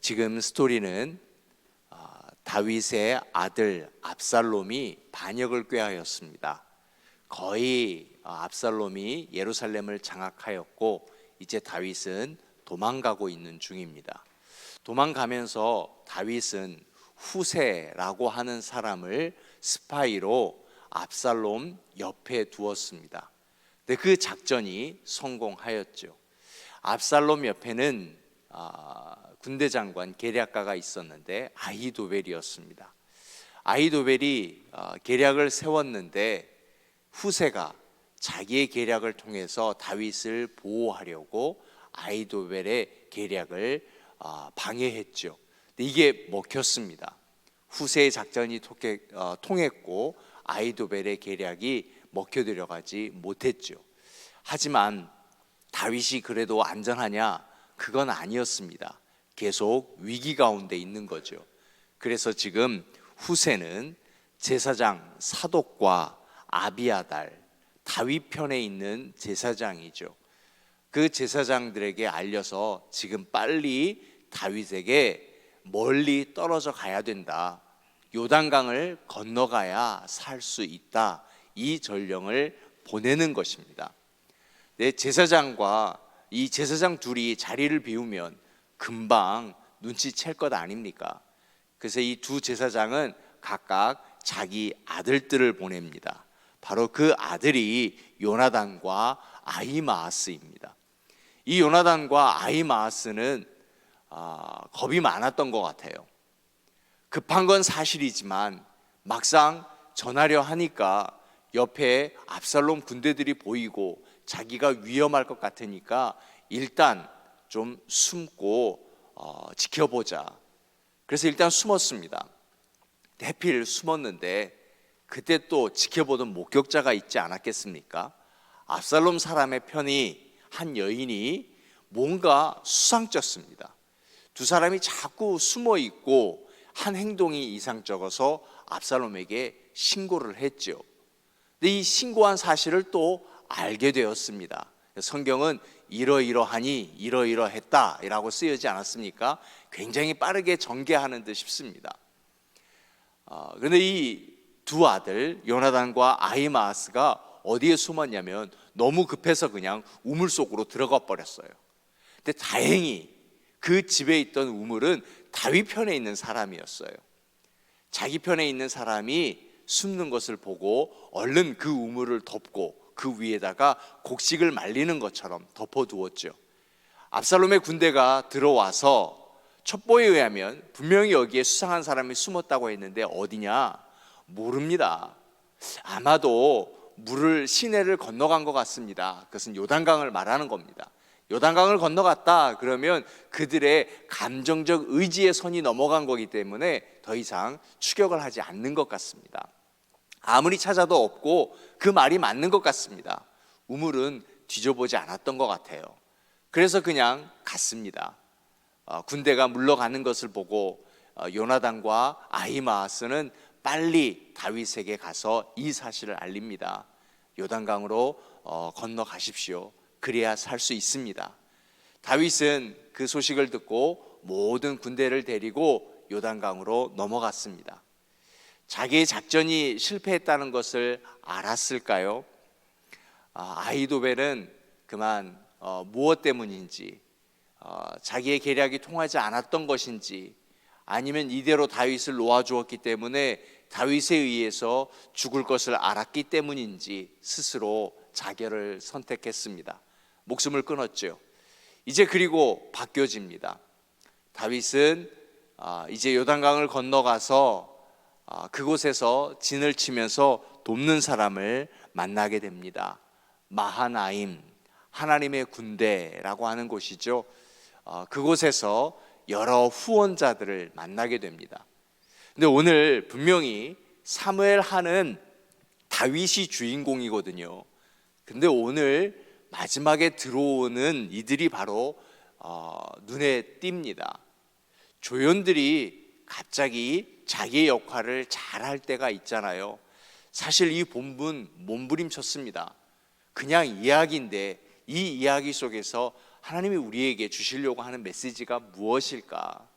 지금 스토리는 다윗의 아들 압살롬이 반역을 꾀하였습니다. 거의 압살롬이 예루살렘을 장악하였고 이제 다윗은 도망가고 있는 중입니다. 도망가면서 다윗은 후세라고 하는 사람을 스파이로 압살롬 옆에 두었습니다. 근데 그 작전이 성공하였죠. 압살롬 옆에는 군대 장관 계략가가 있었는데 아히도벨이었습니다. 아히도벨이 계략을 세웠는데 후세가 자기의 계략을 통해서 다윗을 보호하려고 아히도벨의 계략을 방해했죠. 근데 이게 먹혔습니다. 후세의 작전이 통했고 아히도벨의 계략이 먹혀 들어가지 못했죠. 하지만 다윗이 그래도 안전하냐? 그건 아니었습니다. 계속 위기 가운데 있는 거죠. 그래서 지금 후세는 제사장 사독과 아비아달, 다윗 편에 있는 제사장이죠. 그 제사장들에게 알려서 지금 빨리 다윗에게 멀리 떨어져 가야 된다. 요단강을 건너가야 살 수 있다. 이 전령을 보내는 것입니다. 제사장과 이 제사장 둘이 자리를 비우면 금방 눈치챌 것 아닙니까? 그래서 이 두 제사장은 각각 자기 아들들을 보냅니다. 바로 그 아들이 요나단과 아히마아스입니다. 이 요나단과 아히마아스는 겁이 많았던 것 같아요. 급한 건 사실이지만 막상 전하려 하니까 옆에 압살롬 군대들이 보이고 자기가 위험할 것 같으니까 일단 좀 숨고 지켜보자. 그래서 일단 숨었습니다. 하필 숨었는데 그때 또 지켜보던 목격자가 있지 않았겠습니까? 압살롬 사람의 편이 한 여인이 뭔가 수상쩍습니다. 두 사람이 자꾸 숨어 있고 한 행동이 이상적어서 압살롬에게 신고를 했죠. 근데 이 신고한 사실을 또 알게 되었습니다. 성경은 이러이러하니 이러이러했다라고 쓰여지 않았습니까? 굉장히 빠르게 전개하는 듯 싶습니다. 그런데 이 두 아들 요나단과 아히마아스가 어디에 숨었냐면 너무 급해서 그냥 우물 속으로 들어가 버렸어요. 근데 다행히 그 집에 있던 우물은 다윗 편에 있는 사람이었어요. 자기 편에 있는 사람이 숨는 것을 보고 얼른 그 우물을 덮고 그 위에다가 곡식을 말리는 것처럼 덮어두었죠. 압살롬의 군대가 들어와서 첩보에 의하면 분명히 여기에 수상한 사람이 숨었다고 했는데 어디냐? 모릅니다. 아마도 물을 시내를 건너간 것 같습니다. 그것은 요단강을 말하는 겁니다. 요단강을 건너갔다 그러면 그들의 감정적 의지의 선이 넘어간 거기 때문에 더 이상 추격을 하지 않는 것 같습니다. 아무리 찾아도 없고 그 말이 맞는 것 같습니다. 우물은 뒤져보지 않았던 것 같아요. 그래서 그냥 갔습니다. 군대가 물러가는 것을 보고 요나단과 아히마아스는 빨리 다윗에게 가서 이 사실을 알립니다. 요단강으로 건너가십시오. 그래야 살 수 있습니다. 다윗은 그 소식을 듣고 모든 군대를 데리고 요단강으로 넘어갔습니다. 자기의 작전이 실패했다는 것을 알았을까요? 아히도벨은 그만 무엇 때문인지, 자기의 계략이 통하지 않았던 것인지, 아니면 이대로 다윗을 놓아주었기 때문에 다윗에 의해서 죽을 것을 알았기 때문인지 스스로 자결을 선택했습니다. 목숨을 끊었죠. 이제 그리고 바뀌어집니다. 다윗은 이제 요단강을 건너가서 그곳에서 진을 치면서 돕는 사람을 만나게 됩니다. 마하나임, 하나님의 군대라고 하는 곳이죠. 그곳에서 여러 후원자들을 만나게 됩니다. 근데 오늘 분명히 사무엘 하는 다윗이 주인공이거든요. 근데 오늘 마지막에 들어오는 이들이 바로 눈에 띕니다. 조연들이 갑자기 자기의 역할을 잘할 때가 있잖아요. 사실 이 본문 몸부림쳤습니다. 그냥 이야기인데 이 이야기 속에서 하나님이 우리에게 주시려고 하는 메시지가 무엇일까?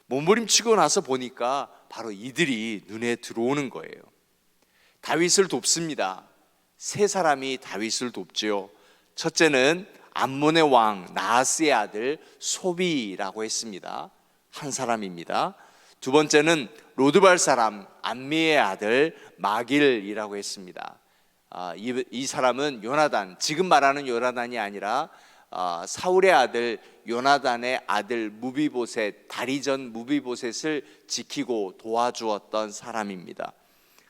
몸부림치고 나서 보니까 바로 이들이 눈에 들어오는 거예요. 다윗을 돕습니다. 세 사람이 다윗을 돕죠. 첫째는 암몬의 왕 나하스의 아들 소비라고 했습니다. 한 사람입니다. 두 번째는 로드발 사람 암미의 아들 마길이라고 했습니다. 이 사람은 요나단, 지금 말하는 요나단이 아니라 사울의 아들 요나단의 아들 무비보셋, 다리전 무비보셋을 지키고 도와주었던 사람입니다.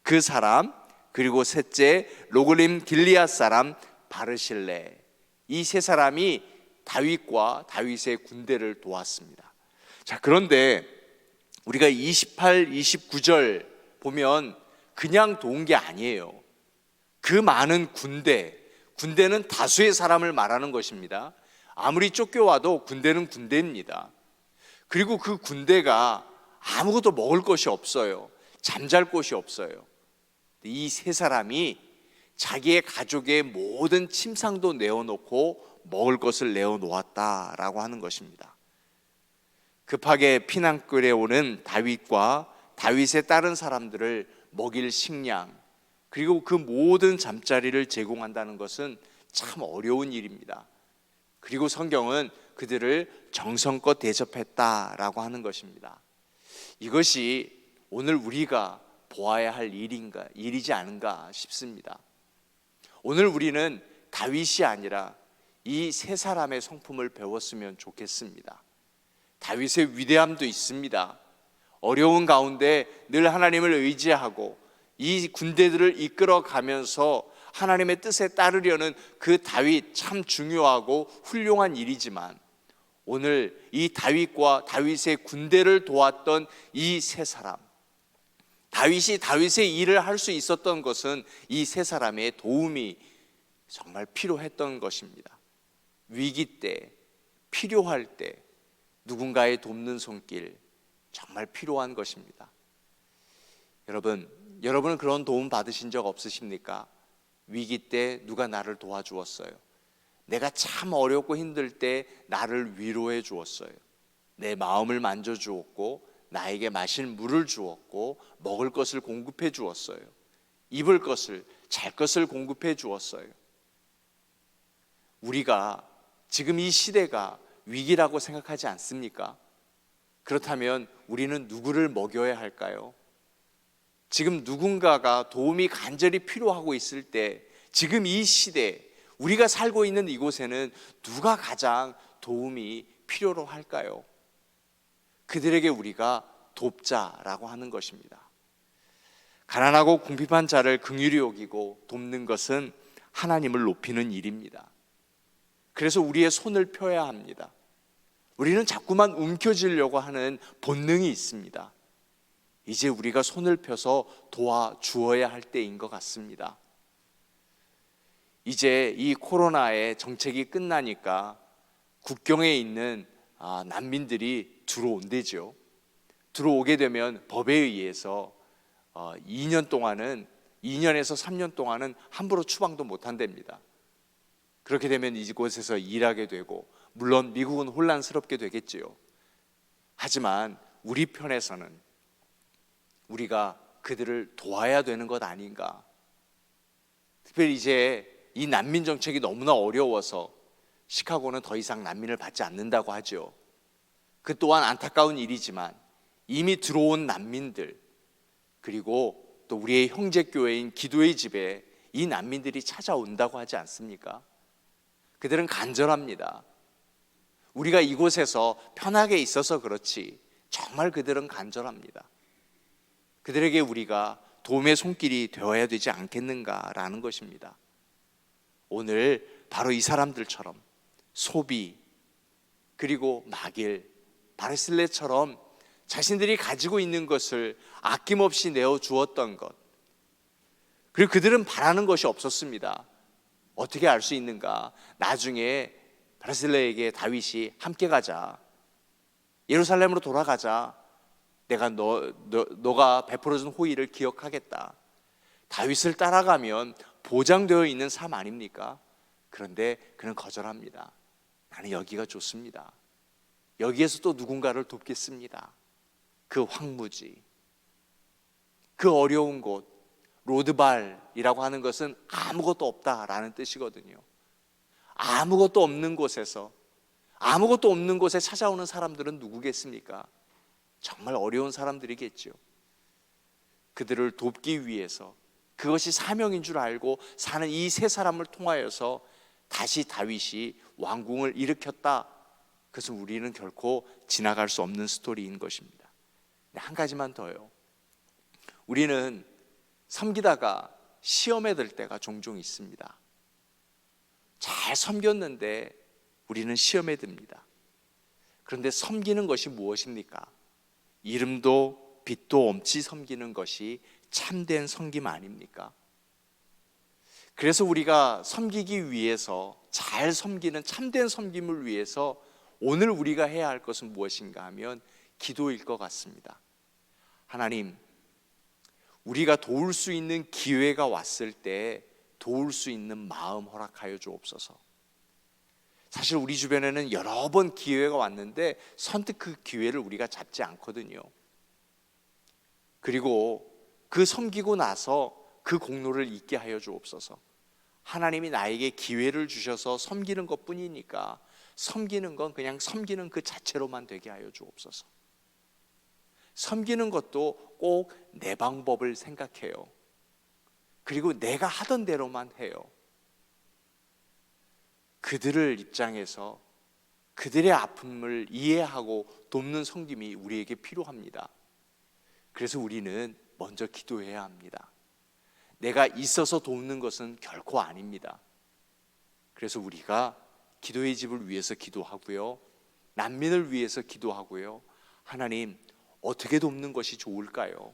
그 사람, 그리고 셋째 로글림 길리앗 사람 바르실레, 이 세 사람이 다윗과 다윗의 군대를 도왔습니다. 자, 그런데 우리가 28, 29절 보면 그냥 도운 게 아니에요. 그 많은 군대는 다수의 사람을 말하는 것입니다. 아무리 쫓겨와도 군대는 군대입니다. 그리고 그 군대가 아무것도 먹을 것이 없어요. 잠잘 곳이 없어요. 이 세 사람이 자기의 가족의 모든 침상도 내어놓고 먹을 것을 내어놓았다라고 하는 것입니다. 급하게 피난길에 오는 다윗과 다윗의 다른 사람들을 먹일 식량, 그리고 그 모든 잠자리를 제공한다는 것은 참 어려운 일입니다. 그리고 성경은 그들을 정성껏 대접했다라고 하는 것입니다. 이것이 오늘 우리가 보아야 할 일이지 않은가 싶습니다. 오늘 우리는 다윗이 아니라 이 세 사람의 성품을 배웠으면 좋겠습니다. 다윗의 위대함도 있습니다. 어려운 가운데 늘 하나님을 의지하고 이 군대들을 이끌어 가면서 하나님의 뜻에 따르려는 그 다윗, 참 중요하고 훌륭한 일이지만 오늘 이 다윗과 다윗의 군대를 도왔던 이 세 사람, 다윗이 다윗의 일을 할 수 있었던 것은 이 세 사람의 도움이 정말 필요했던 것입니다. 위기 때, 필요할 때 누군가의 돕는 손길 정말 필요한 것입니다. 여러분은 그런 도움 받으신 적 없으십니까? 위기 때 누가 나를 도와주었어요. 내가 참 어렵고 힘들 때 나를 위로해 주었어요. 내 마음을 만져주었고 나에게 마실 물을 주었고 먹을 것을 공급해 주었어요. 입을 것을, 잘 것을 공급해 주었어요. 우리가 지금 이 시대가 위기라고 생각하지 않습니까? 그렇다면 우리는 누구를 먹여야 할까요? 지금 누군가가 도움이 간절히 필요하고 있을 때, 지금 이 시대, 우리가 살고 있는 이곳에는 누가 가장 도움이 필요로 할까요? 그들에게 우리가 돕자라고 하는 것입니다. 가난하고 궁핍한 자를 긍휼히 여기고 돕는 것은 하나님을 높이는 일입니다. 그래서 우리의 손을 펴야 합니다. 우리는 자꾸만 움켜쥐려고 하는 본능이 있습니다. 이제 우리가 손을 펴서 도와주어야 할 때인 것 같습니다. 이제 이 코로나의 정책이 끝나니까 국경에 있는 난민들이 들어온대죠. 들어오게 되면 법에 의해서 2년에서 3년 동안은 함부로 추방도 못 한답니다. 그렇게 되면 이곳에서 일하게 되고, 물론 미국은 혼란스럽게 되겠지요. 하지만 우리 편에서는 우리가 그들을 도와야 되는 것 아닌가. 특별히 이제 이 난민 정책이 너무나 어려워서 시카고는 더 이상 난민을 받지 않는다고 하죠. 그 또한 안타까운 일이지만 이미 들어온 난민들, 그리고 또 우리의 형제교회인 기도의 집에 이 난민들이 찾아온다고 하지 않습니까? 그들은 간절합니다. 우리가 이곳에서 편하게 있어서 그렇지 정말 그들은 간절합니다. 그들에게 우리가 도움의 손길이 되어야 되지 않겠는가라는 것입니다. 오늘 바로 이 사람들처럼 소비, 그리고 마길, 바르실레처럼 자신들이 가지고 있는 것을 아낌없이 내어주었던 것, 그리고 그들은 바라는 것이 없었습니다. 어떻게 알 수 있는가? 나중에 바르실레에게 다윗이 함께 가자, 예루살렘으로 돌아가자, 내가 너가 베풀어준 호의를 기억하겠다. 다윗을 따라가면 보장되어 있는 삶 아닙니까? 그런데 그는 거절합니다. 나는 여기가 좋습니다. 여기에서 또 누군가를 돕겠습니다. 그 황무지, 그 어려운 곳, 로드발이라고 하는 것은 아무것도 없다라는 뜻이거든요. 아무것도 없는 곳에서, 아무것도 없는 곳에 찾아오는 사람들은 누구겠습니까? 정말 어려운 사람들이겠죠. 그들을 돕기 위해서, 그것이 사명인 줄 알고 사는 이 세 사람을 통하여서 다시 다윗이 왕궁을 일으켰다. 그것은 우리는 결코 지나갈 수 없는 스토리인 것입니다. 한 가지만 더요. 우리는 섬기다가 시험에 들 때가 종종 있습니다. 잘 섬겼는데 우리는 시험에 듭니다. 그런데 섬기는 것이 무엇입니까? 이름도 빛도 없이 섬기는 것이 참된 섬김 아닙니까? 그래서 우리가 섬기기 위해서, 잘 섬기는 참된 섬김을 위해서 오늘 우리가 해야 할 것은 무엇인가 하면 기도일 것 같습니다. 하나님, 우리가 도울 수 있는 기회가 왔을 때 도울 수 있는 마음 허락하여 주옵소서. 사실 우리 주변에는 여러 번 기회가 왔는데 선뜻 그 기회를 우리가 잡지 않거든요. 그리고 그 섬기고 나서 그 공로를 잊게 하여 주옵소서. 하나님이 나에게 기회를 주셔서 섬기는 것뿐이니까 섬기는 건 그냥 섬기는 그 자체로만 되게 하여 주옵소서. 섬기는 것도 꼭 내 방법을 생각해요. 그리고 내가 하던 대로만 해요. 그들을 입장에서 그들의 아픔을 이해하고 돕는 섬김이 우리에게 필요합니다. 그래서 우리는 먼저 기도해야 합니다. 내가 있어서 돕는 것은 결코 아닙니다. 그래서 우리가 기도의 집을 위해서 기도하고요, 난민을 위해서 기도하고요. 하나님, 어떻게 돕는 것이 좋을까요?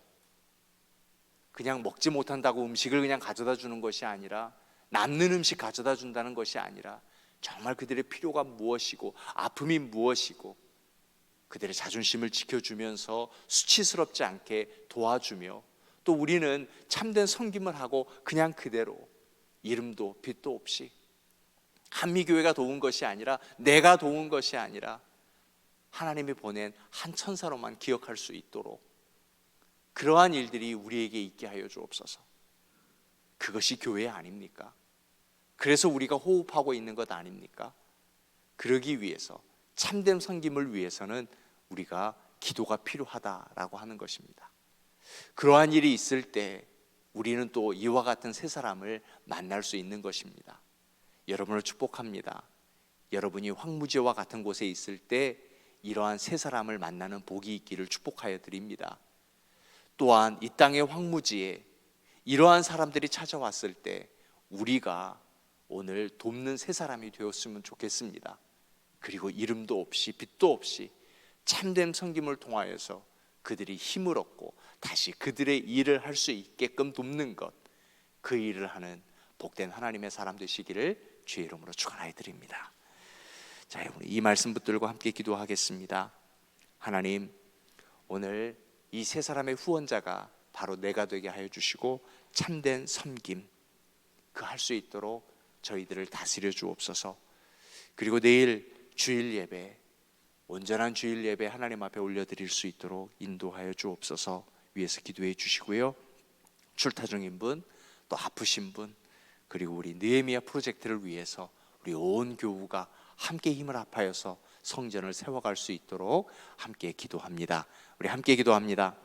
그냥 먹지 못한다고 음식을 그냥 가져다 주는 것이 아니라, 남는 음식 가져다 준다는 것이 아니라 정말 그들의 필요가 무엇이고 아픔이 무엇이고 그들의 자존심을 지켜주면서 수치스럽지 않게 도와주며, 또 우리는 참된 섬김을 하고 그냥 그대로 이름도 빛도 없이, 한미교회가 도운 것이 아니라, 내가 도운 것이 아니라 하나님이 보낸 한 천사로만 기억할 수 있도록 그러한 일들이 우리에게 있게 하여 주옵소서. 그것이 교회 아닙니까? 그래서 우리가 호흡하고 있는 것 아닙니까? 그러기 위해서, 참된 섬김을 위해서는 우리가 기도가 필요하다라고 하는 것입니다. 그러한 일이 있을 때 우리는 또 이와 같은 세 사람을 만날 수 있는 것입니다. 여러분을 축복합니다. 여러분이 황무지와 같은 곳에 있을 때 이러한 세 사람을 만나는 복이 있기를 축복하여 드립니다. 또한 이 땅의 황무지에 이러한 사람들이 찾아왔을 때 우리가 오늘 돕는 세 사람이 되었으면 좋겠습니다. 그리고 이름도 없이 빛도 없이 참된 섬김을 통하여서 그들이 힘을 얻고 다시 그들의 일을 할 수 있게끔 돕는 것, 그 일을 하는 복된 하나님의 사람 되시기를 주의 이름으로 축원하여 드립니다. 자, 우리 이 말씀 붙들고 함께 기도하겠습니다. 하나님, 오늘 이 세 사람의 후원자가 바로 내가 되게 하여 주시고 참된 섬김 그 할 수 있도록 저희들을 다스려 주옵소서. 그리고 내일 주일 예배, 온전한 주일 예배 하나님 앞에 올려드릴 수 있도록 인도하여 주옵소서. 위에서 기도해 주시고요, 출타 중인 분, 또 아프신 분, 그리고 우리 느헤미야 프로젝트를 위해서 우리 온 교우가 함께 힘을 합하여서 성전을 세워갈 수 있도록 함께 기도합니다. 우리 함께 기도합니다.